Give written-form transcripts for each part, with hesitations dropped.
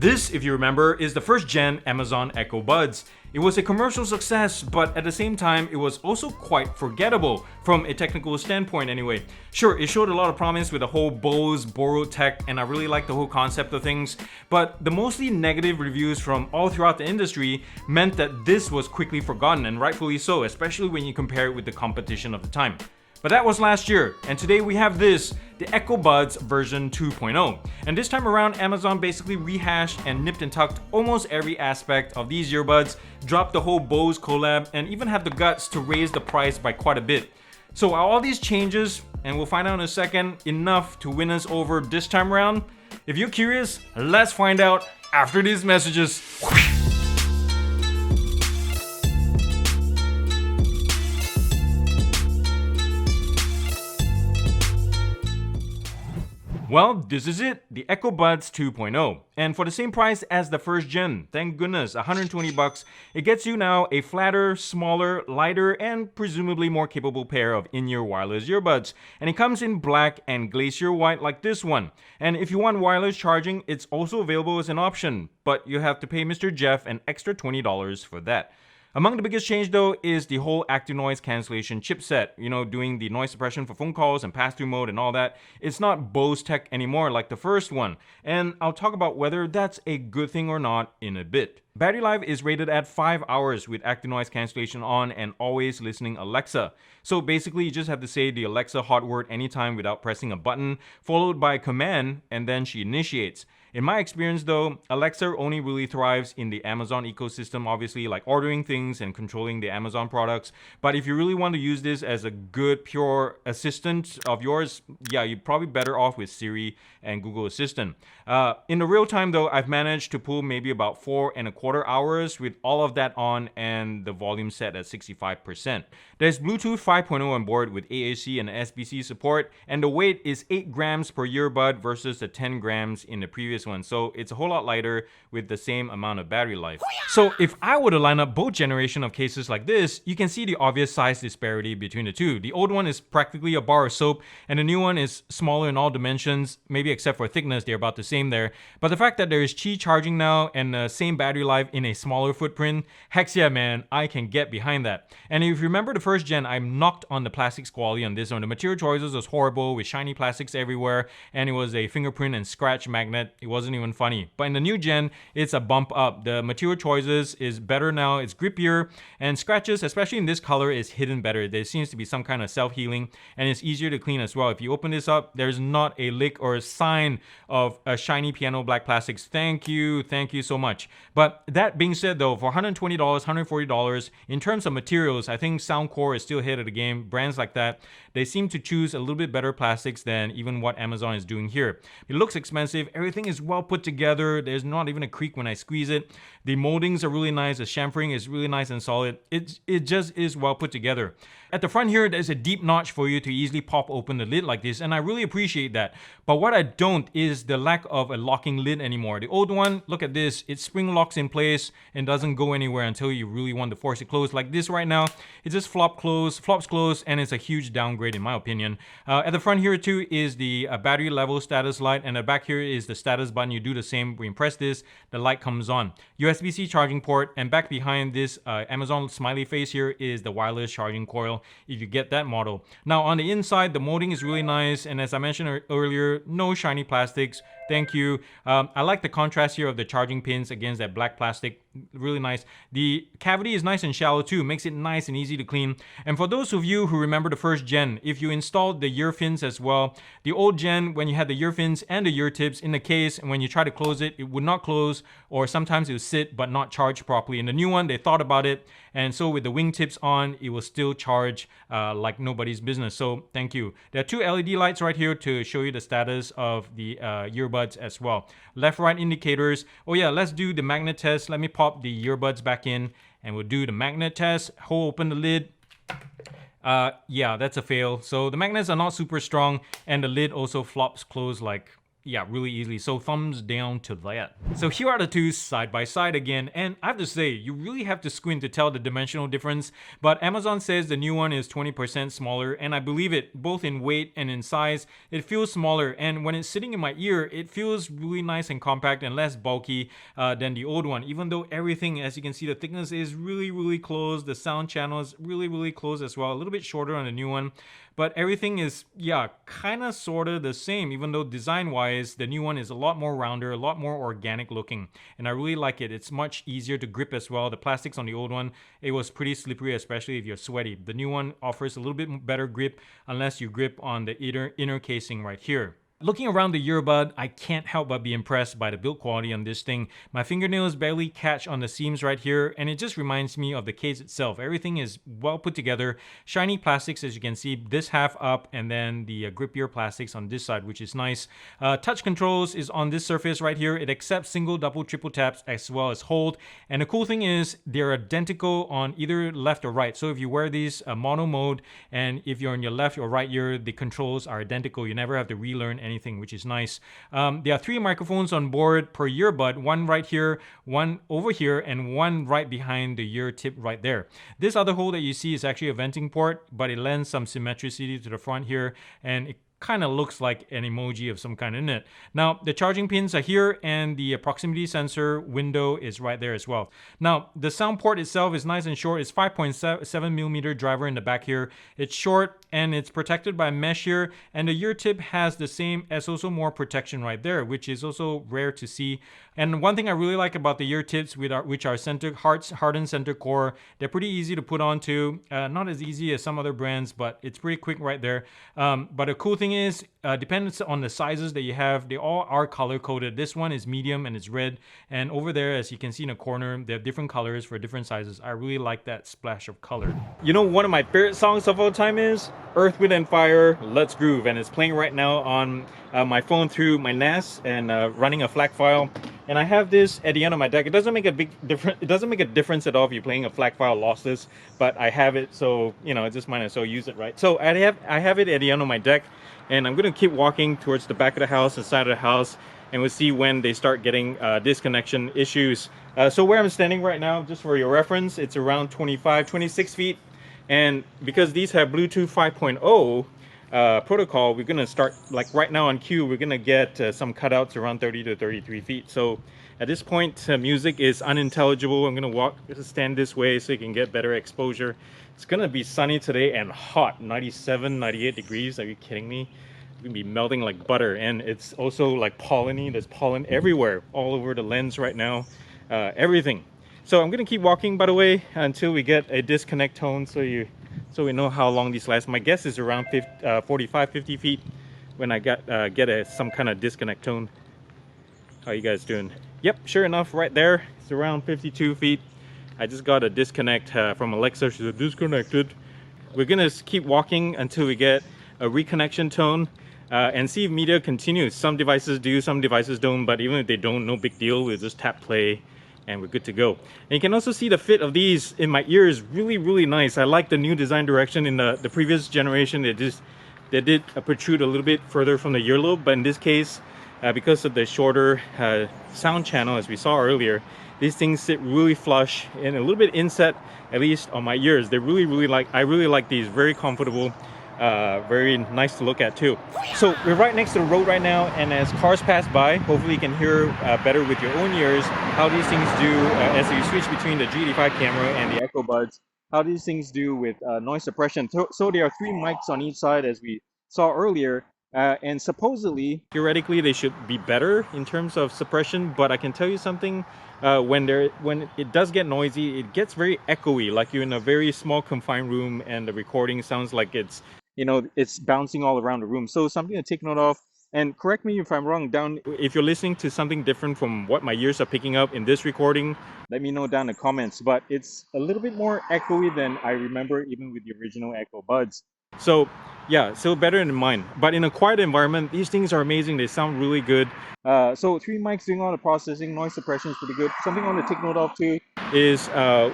This, if you remember, is the first gen Amazon Echo Buds. It was a commercial success, but at the same time, it was also quite forgettable, from a technical standpoint anyway. Sure, it showed a lot of promise with the whole Bose borrowed tech, and I really liked the whole concept of things, but the mostly negative reviews from all throughout the industry meant that this was quickly forgotten, and rightfully so, especially when you compare it with the competition of the time. But that was last year, and today we have this, the Echo Buds version 2.0. And this time around, Amazon basically rehashed and nipped and tucked almost every aspect of these earbuds, dropped the whole Bose collab, and even had the guts to raise the price by quite a bit. So are all these changes, and we'll find out in a second, enough to win us over this time around? If you're curious, let's find out after these messages. Well, this is it, the Echo Buds 2.0. And for the same price as the first gen, thank goodness, 120 bucks, it gets you now a flatter, smaller, lighter, and presumably more capable pair of in-ear wireless earbuds. And it comes in black and glacier white like this one. And if you want wireless charging, it's also available as an option, but you have to pay Mr. Jeff an extra $20 for that. Among the biggest change though is the whole active noise cancellation chipset, doing the noise suppression for phone calls and pass-through mode and all that. It's not Bose tech anymore like the first one, and I'll talk about whether that's a good thing or not in a bit. Battery life is rated at 5 hours with active noise cancellation on and always listening Alexa. So basically you just have to say the Alexa hot word anytime without pressing a button, followed by a command, and then she initiates. In my experience though, Alexa only really thrives in the Amazon ecosystem, obviously, like ordering things and controlling the Amazon products. But if you really want to use this as a good, pure assistant of yours, yeah, you're probably better off with Siri and Google Assistant. In the real time though, I've managed to pull maybe about 4.25 hours with all of that on and the volume set at 65%. There's Bluetooth 5.0 on board with AAC and SBC support, and the weight is 8 grams per earbud versus the 10 grams in the previous one, so it's a whole lot lighter with the same amount of battery life. So if I were to line up both generation of cases like this, you can see the obvious size disparity between the two. The old one is practically a bar of soap, and the new one is smaller in all dimensions, maybe except for thickness, they're about the same there. But the fact that there is Qi charging now and the same battery life in a smaller footprint, heck yeah man, I can get behind that. And if you remember the first gen, I knocked on the plastics quality on this one. The material choices was horrible with shiny plastics everywhere, and it was a fingerprint and scratch magnet. It wasn't even funny. But in the new gen, it's a bump up. The material choices is better now, it's grippier, and scratches, especially in this color, is hidden better. There seems to be some kind of self-healing, and it's easier to clean as well. If you open this up, there's not a lick or a sign of a shiny piano black plastics. Thank you so much. But that being said though, for $120, $140, in terms of materials, I think Soundcore is still ahead of the game. Brands like that, they seem to choose a little bit better plastics than even what Amazon is doing here. It looks expensive, everything is well put together, there's not even a creak when I squeeze it. The moldings are really nice, the chamfering is really nice and solid. It just is well put together. At the front here, there's a deep notch for you to easily pop open the lid like this, and I really appreciate that. But what I don't is the lack of a locking lid anymore. The old one, look at this, it spring locks in place and doesn't go anywhere until you really want to force it closed. Like this right now, it just flops closed, and it's a huge downgrade in my opinion. At the front here too is the battery level status light, and the back here is the status button. You do the same, when you press this, the light comes on. USB-C charging port, and back behind this Amazon smiley face here is the wireless charging coil if you get that model. Now on the inside, the molding is really nice, and as I mentioned earlier, no shiny plastics. Thank you. I like the contrast here of the charging pins against that black plastic. Really nice. The cavity is nice and shallow too, makes it nice and easy to clean. And for those of you who remember the first gen, if you installed the ear fins as well, the old gen, when you had the ear fins and the ear tips in the case, and when you try to close it, it would not close, or sometimes it would sit but not charge properly. In the new one, they thought about it, and so with the wing tips on, it will still charge like nobody's business. So thank you. There are two LED lights right here to show you the status of the earbuds as well. Left right indicators. Oh yeah, let's do the magnet test. Let me pop the earbuds back in and we'll do the magnet test. Hold open the lid. Yeah, that's a fail. So the magnets are not super strong, and the lid also flops closed like yeah, really easily. So thumbs down to that. So here are the two side by side again, and I have to say, you really have to squint to tell the dimensional difference, but Amazon says the new one is 20% smaller, and I believe it, both in weight and in size. It feels smaller, and when it's sitting in my ear, it feels really nice and compact and less bulky than the old one, even though everything, as you can see, the thickness is really close. The sound channel is really close as well, a little bit shorter on the new one. But everything is, yeah, kind of sort of the same, even though design-wise, the new one is a lot more rounder, a lot more organic looking. And I really like it. It's much easier to grip as well. The plastics on the old one, it was pretty slippery, especially if you're sweaty. The new one offers a little bit better grip unless you grip on the inner casing right here. Looking around the earbud, I can't help but be impressed by the build quality on this thing. My fingernails barely catch on the seams right here, and it just reminds me of the case itself. Everything is well put together. Shiny plastics, as you can see, this half up, and then the grippier plastics on this side, which is nice. Touch controls is on this surface right here. It accepts single, double, triple taps as well as hold. And the cool thing is they're identical on either left or right. So if you wear these mono mode, and if you're on your left or right ear, the controls are identical. You never have to relearn anything, which is nice. There are 3 microphones on board per earbud, one right here, one over here, and one right behind the ear tip right there. This other hole that you see is actually a venting port, but it lends some symmetricity to the front here, and it kind of looks like an emoji of some kind in it. Now, the charging pins are here, and the proximity sensor window is right there as well. Now, the sound port itself is nice and short. It's 5.7mm driver in the back here. It's short, and it's protected by mesh here, and the ear tip has the same as also more protection right there, which is also rare to see. And one thing I really like about the ear tips, which are hardened center core, they're pretty easy to put onto. Not as easy as some other brands, but it's pretty quick right there. But the cool thing is, depends on the sizes that you have, they all are color coded. This one is medium and it's red, and over there, as you can see in the corner, they have different colors for different sizes. I really like that splash of color. You know, one of my favorite songs of all time is Earth, Wind & Fire, Let's Groove, and it's playing right now on my phone through my NAS and running a FLAC file. And I have this at the end of my deck. It doesn't make a big difference. It doesn't make a difference at all if you're playing a FLAC file lossless, but I have it, so you know, just might as well use it, right? So I have it at the end of my deck, and I'm gonna keep walking towards the back of the house and side of the house, and we'll see when they start getting disconnection issues. So where I'm standing right now, just for your reference, it's around 26 feet, and because these have Bluetooth 5.0 protocol, we're gonna start, like right now on cue, we're gonna get some cutouts around 30 to 33 feet. So at this point, music is unintelligible. I'm gonna stand this way so you can get better exposure. It's gonna be sunny today and hot, 97, 98 degrees. Are you kidding me? It's gonna be melting like butter, and it's also like pollen-y. There's pollen everywhere, all over the lens right now, everything. So I'm gonna keep walking, by the way, until we get a disconnect tone, so we know how long these last. My guess is around 45, 50 feet when I get some kind of disconnect tone. How you guys doing? Yep, sure enough, right there, it's around 52 feet. I just got a disconnect from Alexa. She said, disconnected. We're gonna keep walking until we get a reconnection tone and see if media continues. Some devices do, some devices don't, but even if they don't, no big deal. We'll just tap play and we're good to go. And you can also see the fit of these in my ears, really nice. I like the new design direction. In the previous generation, they did protrude a little bit further from the earlobe, but in this case, because of the shorter sound channel, as we saw earlier, these things sit really flush and a little bit inset, at least on my ears. They I really like these. Very comfortable, very nice to look at too. So we're right next to the road right now, and as cars pass by, hopefully you can hear better with your own ears how these things do as you switch between the G85 camera and the Echo Buds, how these things do with noise suppression. So there are 3 mics on each side, as we saw earlier. And supposedly, theoretically, they should be better in terms of suppression, but I can tell you something, when it does get noisy, it gets very echoey, like you're in a very small confined room and the recording sounds like it's, you know, it's bouncing all around the room. So something to take note of, and correct me if I'm wrong if you're listening to something different from what my ears are picking up in this recording, let me know down in the comments, but it's a little bit more echoey than I remember even with the original Echo Buds. So yeah, still better than mine, but in a quiet environment, these things are amazing. They sound really good. So 3 mics doing all the processing, noise suppression is pretty good. Something I want to take note of too is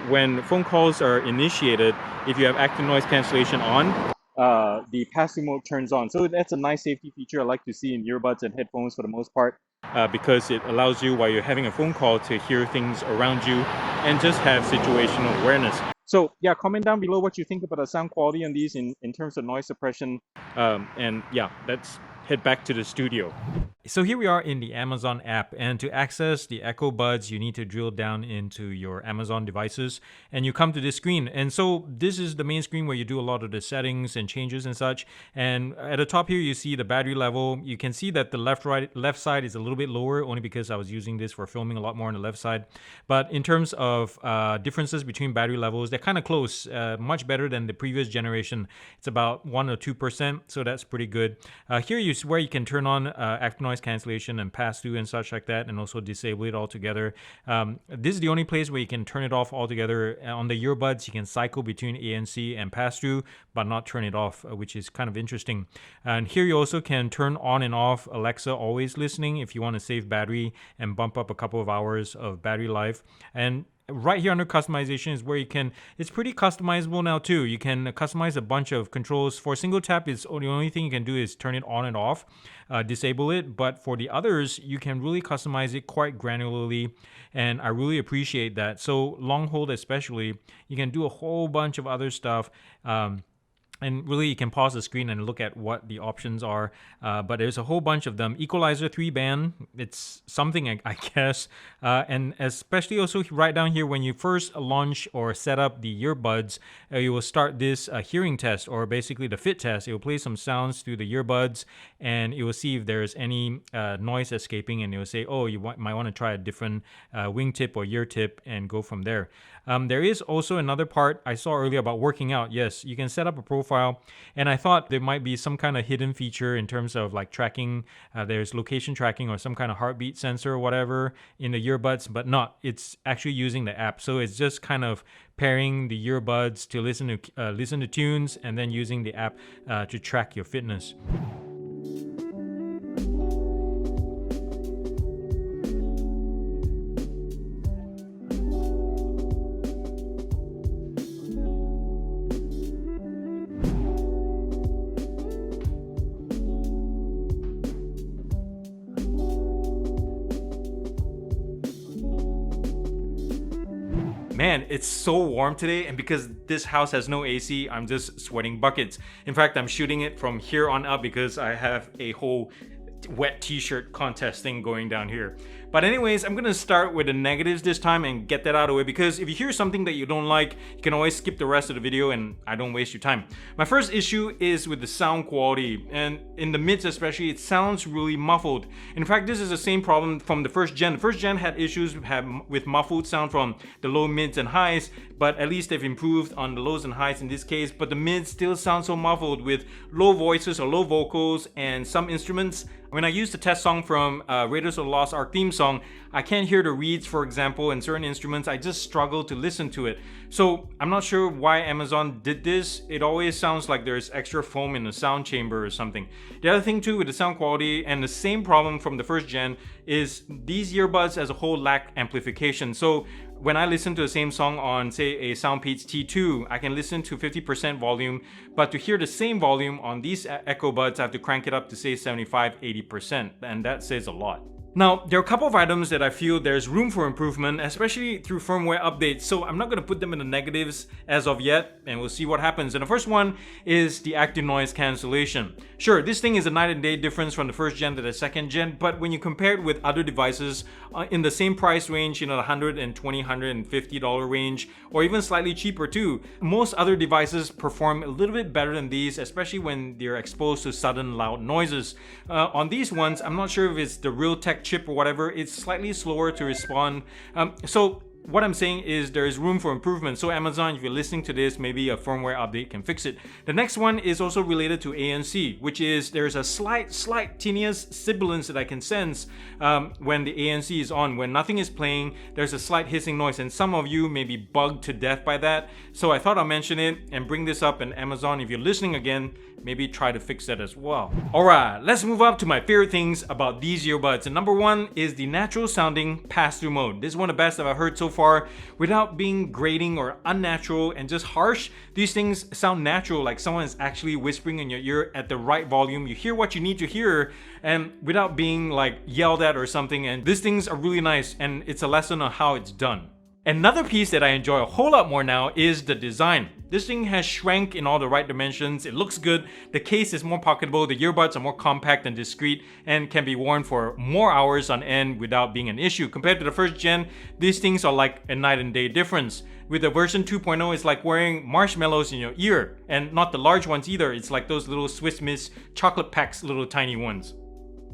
when phone calls are initiated, if you have active noise cancellation on, the pass-through mode turns on. So that's a nice safety feature I like to see in earbuds and headphones for the most part. Because it allows you, while you're having a phone call, to hear things around you and just have situational awareness. So yeah, comment down below what you think about the sound quality on these in terms of noise suppression. And yeah, let's head back to the studio. So here we are in the Amazon app, and to access the Echo Buds, you need to drill down into your Amazon devices, and you come to this screen. And so this is the main screen where you do a lot of the settings and changes and such. And at the top here, you see the battery level. You can see that the left side is a little bit lower, only because I was using this for filming a lot more on the left side. But in terms of differences between battery levels, they're kind of close, much better than the previous generation. It's about 1 or 2%, so that's pretty good. Here you see where you can turn on active noise cancellation and pass through and such like that, and also disable it altogether. This is the only place where you can turn it off altogether. On the earbuds, you can cycle between ANC and pass through, but not turn it off, which is kind of interesting. And here you also can turn on and off Alexa always listening if you want to save battery and bump up a couple of hours of battery life. And right here under customization is where you can, it's pretty customizable now too. You can customize a bunch of controls. For single tap, the only thing you can do is turn it on and off, disable it. But for the others, you can really customize it quite granularly, and I really appreciate that. So long hold especially, you can do a whole bunch of other stuff. And really, you can pause the screen and look at what the options are. But there's a whole bunch of them. Equalizer 3-band, it's something, I guess. And especially also right down here, when you first launch or set up the earbuds, you will start this hearing test, or basically the fit test. It will play some sounds through the earbuds, and it will see if there's any noise escaping, and it will say, oh, you might want to try a different wingtip or ear tip, and go from there. There is also another part I saw earlier about working out. Yes, you can set up a profile, and I thought there might be some kind of hidden feature in terms of like tracking. There's location tracking or some kind of heartbeat sensor or whatever in the earbuds, but not. It's actually using the app, so it's just kind of pairing the earbuds to listen to tunes, and then using the app to track your fitness. Man, it's so warm today, and because this house has no AC, I'm just sweating buckets. In fact, I'm shooting it from here on up because I have a whole wet t-shirt contest thing going down here. But anyways, I'm gonna start with the negatives this time and get that out of the way, because if you hear something that you don't like, you can always skip the rest of the video and I don't waste your time. My first issue is with the sound quality, and in the mids especially, it sounds really muffled. In fact, this is the same problem from the first gen. The first gen had issues with muffled sound from the low, mids, and highs, but at least they've improved on the lows and highs in this case. But the mids still sound so muffled with low voices or low vocals and some instruments. When I use the test song from Raiders of the Lost Ark theme song, I can't hear the reeds, for example, and certain instruments. I just struggle to listen to it. So I'm not sure why Amazon did this. It always sounds like there's extra foam in the sound chamber or something. The other thing too with the sound quality, and the same problem from the first gen, is these earbuds as a whole lack amplification. So when I listen to the same song on, say, a Soundpeats T2, I can listen to 50% volume, but to hear the same volume on these Echo Buds, I have to crank it up to, say, 75-80%, and that says a lot. Now, there are a couple of items that I feel there's room for improvement, especially through firmware updates, so I'm not going to put them in the negatives as of yet, and we'll see what happens. And the first one is the active noise cancellation. Sure, this thing is a night and day difference from the first gen to the second gen, but when you compare it with other devices in the same price range, the $120, $150 range, or even slightly cheaper too, most other devices perform a little bit better than these, especially when they're exposed to sudden loud noises. On these ones, I'm not sure if it's the Realtek chip or whatever, it's slightly slower to respond. So what I'm saying is there is room for improvement. So Amazon, if you're listening to this, maybe a firmware update can fix it. The next one is also related to ANC, which is there's a slight teeniest sibilance that I can sense when the ANC is on. When nothing is playing, there's a slight hissing noise, and some of you may be bugged to death by that. So I thought I'll mention it and bring this up, and Amazon, if you're listening again, maybe try to fix that as well. Alright, let's move up to my favorite things about these earbuds. And number one is the natural sounding pass-through mode. This is one of the best that I've heard so far without being grating or unnatural and just harsh. These things sound natural, like someone is actually whispering in your ear at the right volume. You hear what you need to hear and without being like yelled at or something. And these things are really nice, and it's a lesson on how it's done. Another piece that I enjoy a whole lot more now is the design. This thing has shrank in all the right dimensions, it looks good, the case is more pocketable, the earbuds are more compact and discreet, and can be worn for more hours on end without being an issue. Compared to the first gen, these things are like a night and day difference. With the version 2.0, it's like wearing marshmallows in your ear, and not the large ones either, it's like those little Swiss Miss chocolate packs, little tiny ones.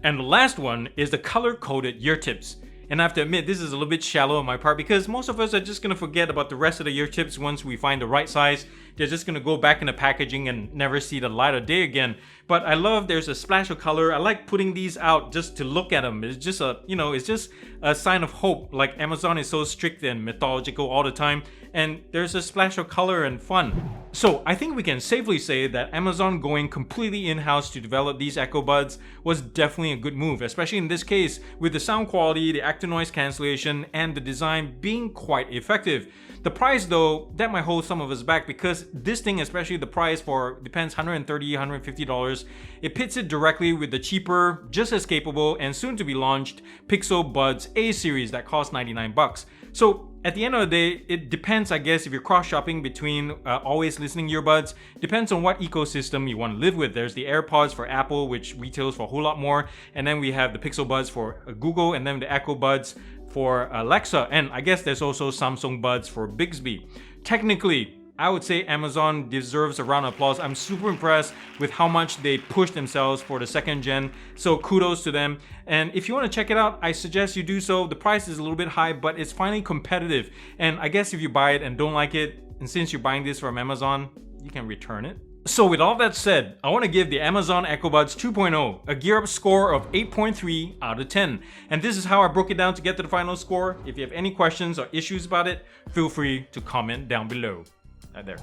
And the last one is the color-coded ear tips. And I have to admit, this is a little bit shallow on my part because most of us are just gonna forget about the rest of the ear tips once we find the right size. They're just gonna go back in the packaging and never see the light of day again. But I love there's a splash of color. I like putting these out just to look at them. It's just a, it's just a sign of hope. Like Amazon is so strict and mythological all the time, and there's a splash of color and fun. So I think we can safely say that Amazon going completely in-house to develop these Echo Buds was definitely a good move, especially in this case with the sound quality, the active noise cancellation, and the design being quite effective. The price though, that might hold some of us back because this thing, especially the price for, depends, $130, $150, it pits it directly with the cheaper, just as capable, and soon to be launched Pixel Buds A series that cost $99. So at the end of the day, it depends, I guess, if you're cross-shopping between always listening earbuds. Depends on what ecosystem you want to live with. There's the AirPods for Apple, which retails for a whole lot more. And then we have the Pixel Buds for Google, and then the Echo Buds for Alexa. And I guess there's also Samsung Buds for Bixby. Technically, I would say Amazon deserves a round of applause. I'm super impressed with how much they pushed themselves for the second gen. So kudos to them. And if you want to check it out, I suggest you do so. The price is a little bit high, but it's finally competitive. And I guess if you buy it and don't like it, and since you're buying this from Amazon, you can return it. So with all that said, I want to give the Amazon Echo Buds 2.0 a gear up score of 8.3 out of 10. And this is how I broke it down to get to the final score. If you have any questions or issues about it, feel free to comment down below. Right there.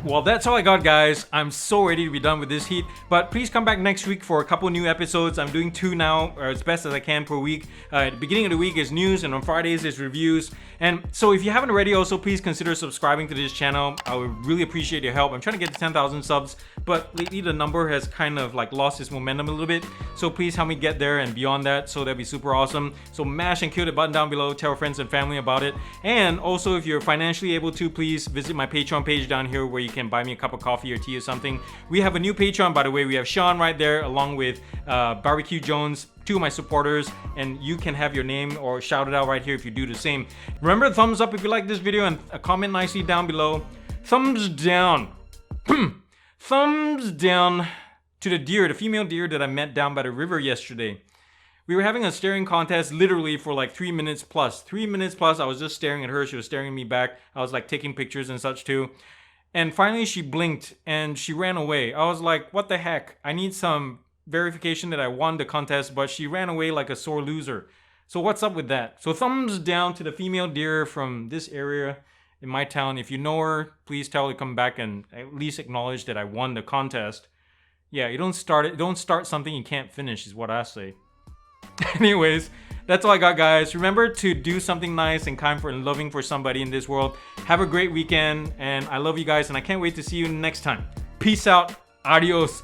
Well, that's all I got, guys. I'm so ready to be done with this heat, but please come back next week for a couple new episodes. I'm doing 2 now, or as best as I can per week. At the beginning of the week is news, and on Fridays is reviews. And so if you haven't already, also please consider subscribing to this channel. I would really appreciate your help. I'm trying to get to 10,000 subs, but lately the number has kind of like lost its momentum a little bit. So please help me get there and beyond that, so that'd be super awesome. So mash and kill the button down below, tell friends and family about it. And also, if you're financially able to, please visit my Patreon page down here where you can buy me a cup of coffee or tea or something. We have a new Patreon, by the way. We have Sean right there along with Barbecue Jones, 2 of my supporters, and you can have your name or shout it out right here if you do the same. Remember, thumbs up if you like this video and comment nicely down below. Thumbs down. Thumbs down to the deer, the female deer that I met down by the river yesterday. We were having a staring contest literally for like 3 minutes plus. 3 minutes plus, I was just staring at her. She was staring at me back. I was like taking pictures and such too. And finally she blinked and she ran away. I was like, what the heck? I need some verification that I won the contest, but she ran away like a sore loser. So what's up with that? So thumbs down to the female deer from this area in my town. If you know her, please tell her to come back and at least acknowledge that I won the contest. Yeah, you don't start something you can't finish is what I say. Anyways, that's all I got, guys. Remember to do something nice and kind for and loving for somebody in this world. Have a great weekend, and I love you guys, and I can't wait to see you next time. Peace out. Adios.